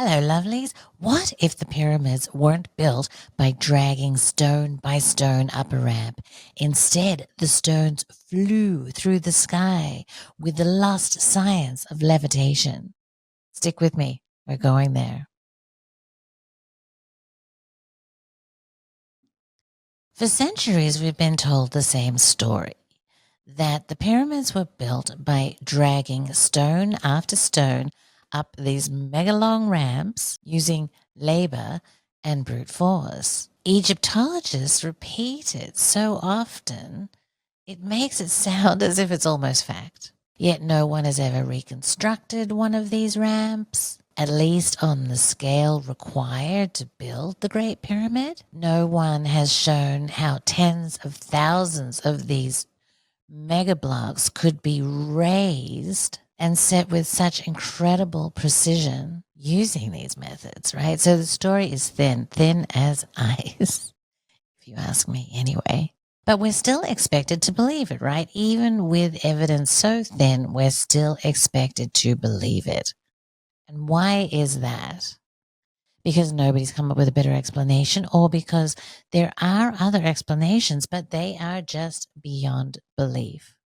Hello, lovelies. What if the pyramids weren't built by dragging stone by stone up a ramp? Instead, the stones flew through the sky with the lost science of levitation. Stick with me. We're going there. For centuries, we've been told the same story, that the pyramids were built by dragging stone after stone up these mega long ramps using labor and brute force. Egyptologists repeat it so often, it makes it sound as if it's almost fact. Yet no one has ever reconstructed one of these ramps, at least on the scale required to build the Great Pyramid. No one has shown how tens of thousands of these mega blocks could be raised and set with such incredible precision using these methods, right? So the story is thin as ice, if you ask me anyway. But we're still expected to believe it, right? Even with evidence so thin, we're still expected to believe it. And why is that? Because nobody's come up with a better explanation, or because there are other explanations, but they are just beyond belief.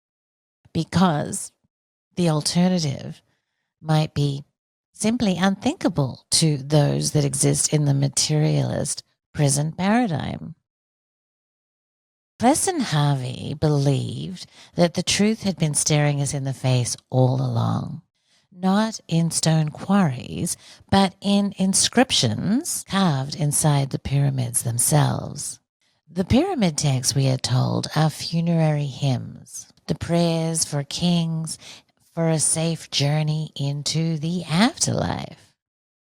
Because the alternative might be simply unthinkable to those that exist in the materialist prison paradigm. Clesson Harvey believed that the truth had been staring us in the face all along, not in stone quarries, but in inscriptions carved inside the pyramids themselves. The pyramid texts, we are told, are funerary hymns, the prayers for kings for a safe journey into the afterlife.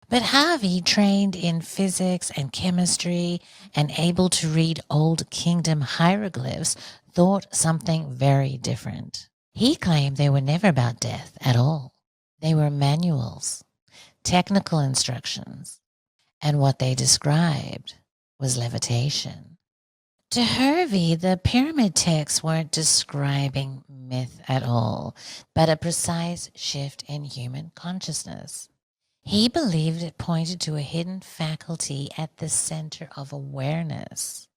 But Harvey, trained in physics and chemistry and able to read Old Kingdom hieroglyphs, thought something very different. He claimed they were never about death at all. They were manuals, technical instructions, and what they described was levitation. To Harvey, the pyramid texts weren't describing myth at all, but a precise shift in human consciousness. He believed it pointed to a hidden faculty at the center of awareness,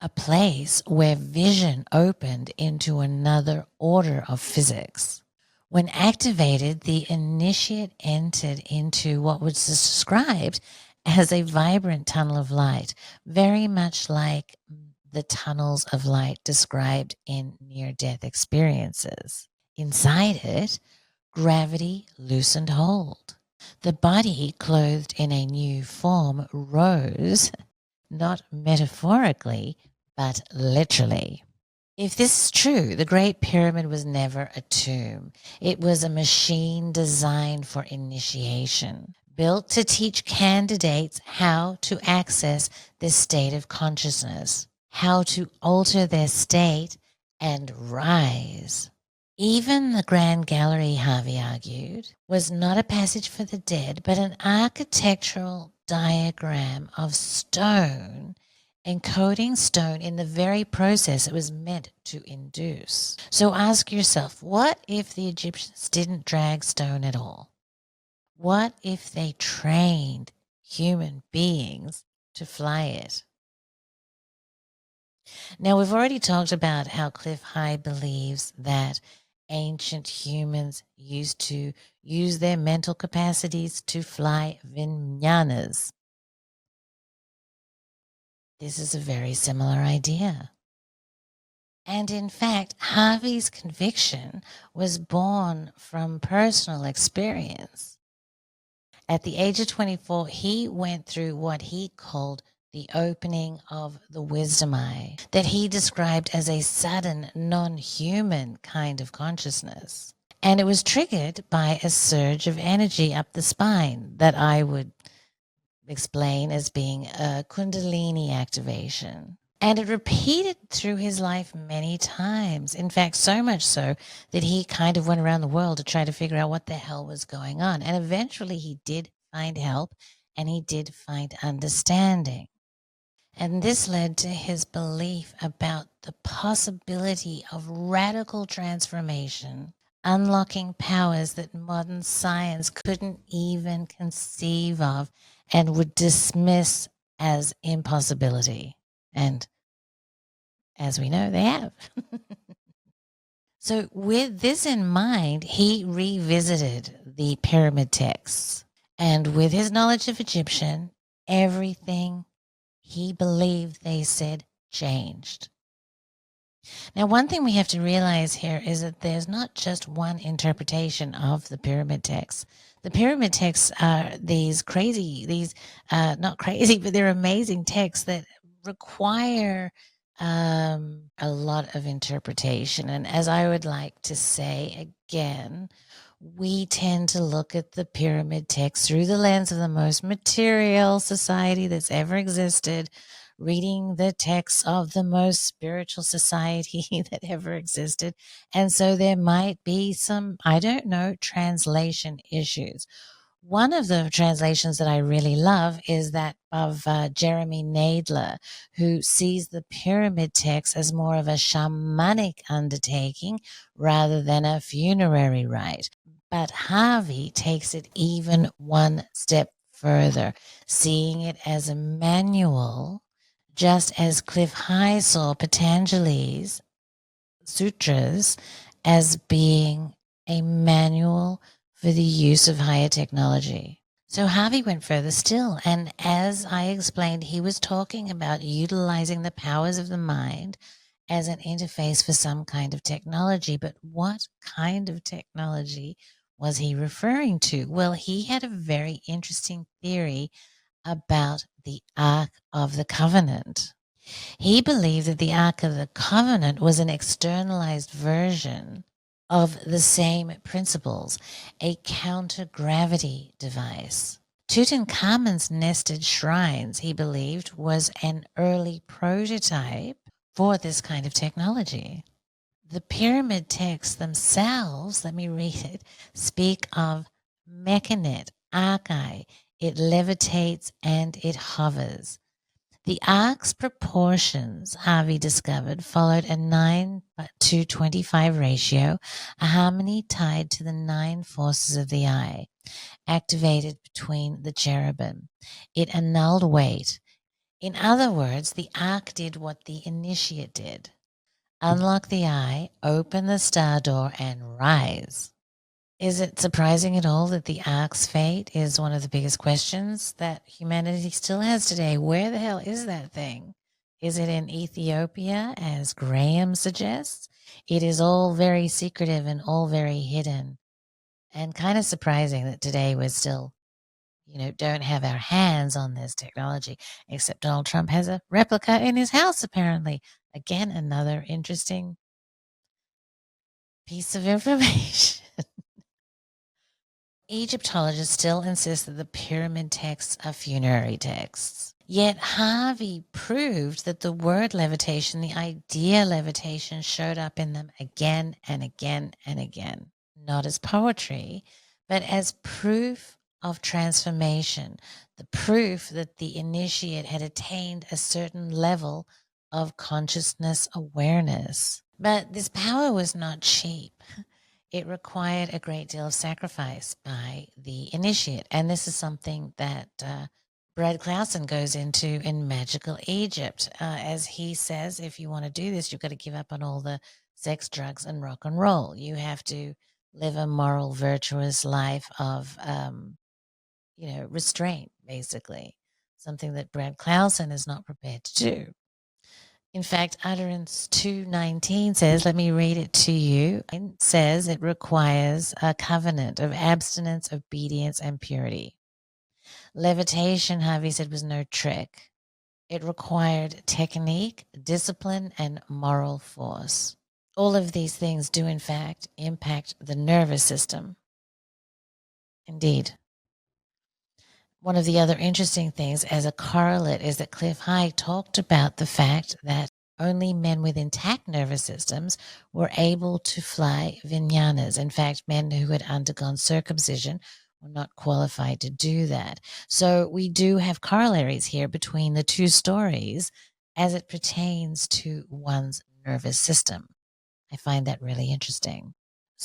a place where vision opened into another order of physics. When activated, the initiate entered into what was described as a vibrant tunnel of light, very much like the tunnels of light described in near-death experiences. Inside it, gravity loosened hold. The body, clothed in a new form, rose, not metaphorically, but literally. If this is true, the Great Pyramid was never a tomb. It was a machine designed for initiation, built to teach candidates how to access this state of consciousness, how to alter their state and rise. Even the Grand Gallery, Harvey argued, was not a passage for the dead, but an architectural diagram of stone, encoding stone in the very process it was meant to induce. So ask yourself, what if the Egyptians didn't drag stone at all? What if they trained human beings to fly it? Now, we've already talked about how Cliff High believes that ancient humans used to use their mental capacities to fly vinyanas. This is a very similar idea. And in fact, Harvey's conviction was born from personal experience. At the age of 24, he went through what he called the opening of the wisdom eye, that he described as a sudden, non-human kind of consciousness. And it was triggered by a surge of energy up the spine that I would explain as being a Kundalini activation. And it repeated through his life many times. In fact, so much so that he kind of went around the world to try to figure out what the hell was going on. And eventually he did find help and he did find understanding. And this led to his belief about the possibility of radical transformation unlocking powers that modern science couldn't even conceive of and would dismiss as impossibility. And as we know, they have. So, with this in mind, he revisited the pyramid texts. And with his knowledge of Egyptian, everything he believed they said changed. Now, one thing we have to realize here is that there's not just one interpretation of the pyramid texts. The pyramid texts are these not crazy, but they're amazing texts that require a lot of interpretation. And as I would like to say again, we tend to look at the pyramid text through the lens of the most material society that's ever existed, reading the texts of the most spiritual society that ever existed. And so there might be some, I don't know, translation issues. One of the translations that I really love is that of Jeremy Nadler, who sees the pyramid text as more of a shamanic undertaking rather than a funerary rite. But Harvey takes it even one step further, seeing it as a manual, just as Cliff High saw Patanjali's sutras as being a manual for the use of higher technology. So Harvey went further still, and as I explained, he was talking about utilizing the powers of the mind as an interface for some kind of technology. But what kind of technology was he referring to? Well, he had a very interesting theory about the Ark of the Covenant. He believed that the Ark of the Covenant was an externalized version of the same principles, a counter-gravity device. Tutankhamun's nested shrines, he believed, was an early prototype for this kind of technology. The pyramid texts themselves, let me read it, speak of mechanet, archi, it levitates and it hovers. The ark's proportions, Harvey discovered, followed a 9:25 ratio, a harmony tied to the 9 forces of the eye, activated between the cherubim. It annulled weight. In other words, the ark did what the initiate did: unlock the eye, open the star door, and rise. Is it surprising at all that the ark's fate is one of the biggest questions that humanity still has today? Where the hell is that thing? Is it in Ethiopia, as Graham suggests? It is all very secretive and all very hidden, and kind of surprising that today we're still, don't have our hands on this technology, except Donald Trump has a replica in his house, apparently. Again, another interesting piece of information. Egyptologists still insist that the pyramid texts are funerary texts. Yet Harvey proved that the word levitation, the idea levitation, showed up in them again and again and again, not as poetry, but as proof of transformation, the proof that the initiate had attained a certain level of consciousness awareness. But this power was not cheap. It required a great deal of sacrifice by the initiate. And this is something that Brad Clesson goes into in Magical Egypt. As he says, if you want to do this, you've got to give up on all the sex, drugs, and rock and roll. You have to live a moral, virtuous life of, restraint, basically. Something that Brad Clesson is not prepared to do. In fact, Utterance 2:19 says, let me read it to you. It says it requires a covenant of abstinence, obedience, and purity. Levitation, Harvey said, was no trick. It required technique, discipline, and moral force. All of these things do, in fact, impact the nervous system. Indeed. One of the other interesting things as a correlate is that Cliff High talked about the fact that only men with intact nervous systems were able to fly vinyanas. In fact, men who had undergone circumcision were not qualified to do that. So we do have corollaries here between the two stories as it pertains to one's nervous system. I find that really interesting.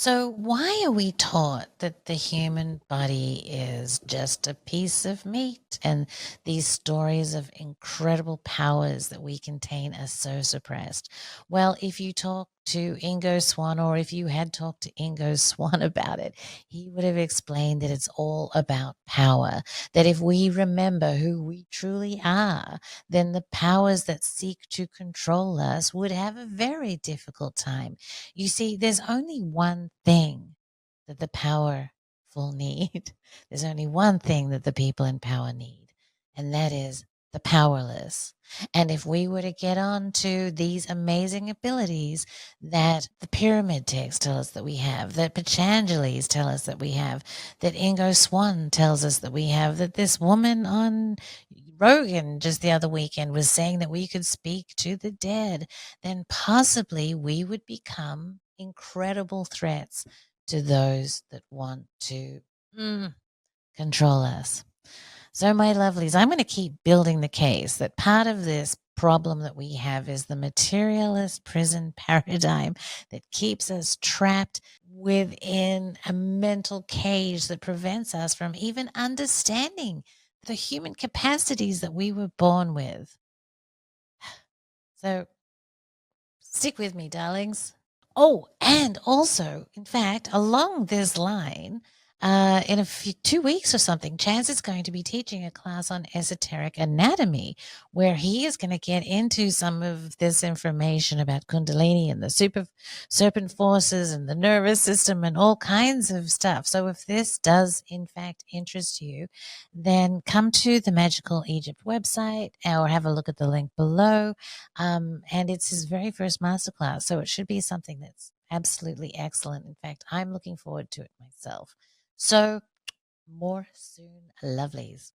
So, why are we taught that the human body is just a piece of meat and these stories of incredible powers that we contain are so suppressed? Well, if you talk to Ingo Swann, or if you had talked to Ingo Swann about it, he would have explained that it's all about power. That if we remember who we truly are, then the powers that seek to control us would have a very difficult time. You see, there's only one thing that the powerful need. There's only one thing that the people in power need, and that is the powerless. And if we were to get on to these amazing abilities that the pyramid texts tell us that we have, that Patanjali's tell us that we have, that Ingo Swann tells us that we have, that this woman on Rogan just the other weekend was saying that we could speak to the dead, then possibly we would become incredible threats to those that want to control us. So, my lovelies, I'm going to keep building the case that part of this problem that we have is the materialist prison paradigm that keeps us trapped within a mental cage that prevents us from even understanding the human capacities that we were born with. So, stick with me, darlings. Oh, and also, in fact, along this line, in 2 weeks or something, Chaz is going to be teaching a class on esoteric anatomy, where he is going to get into some of this information about Kundalini and the super serpent forces and the nervous system and all kinds of stuff. So, if this does in fact interest you, then come to the Magical Egypt website or have a look at the link below. And it's his very first masterclass, so it should be something that's absolutely excellent. In fact, I'm looking forward to it myself. So, more soon, lovelies.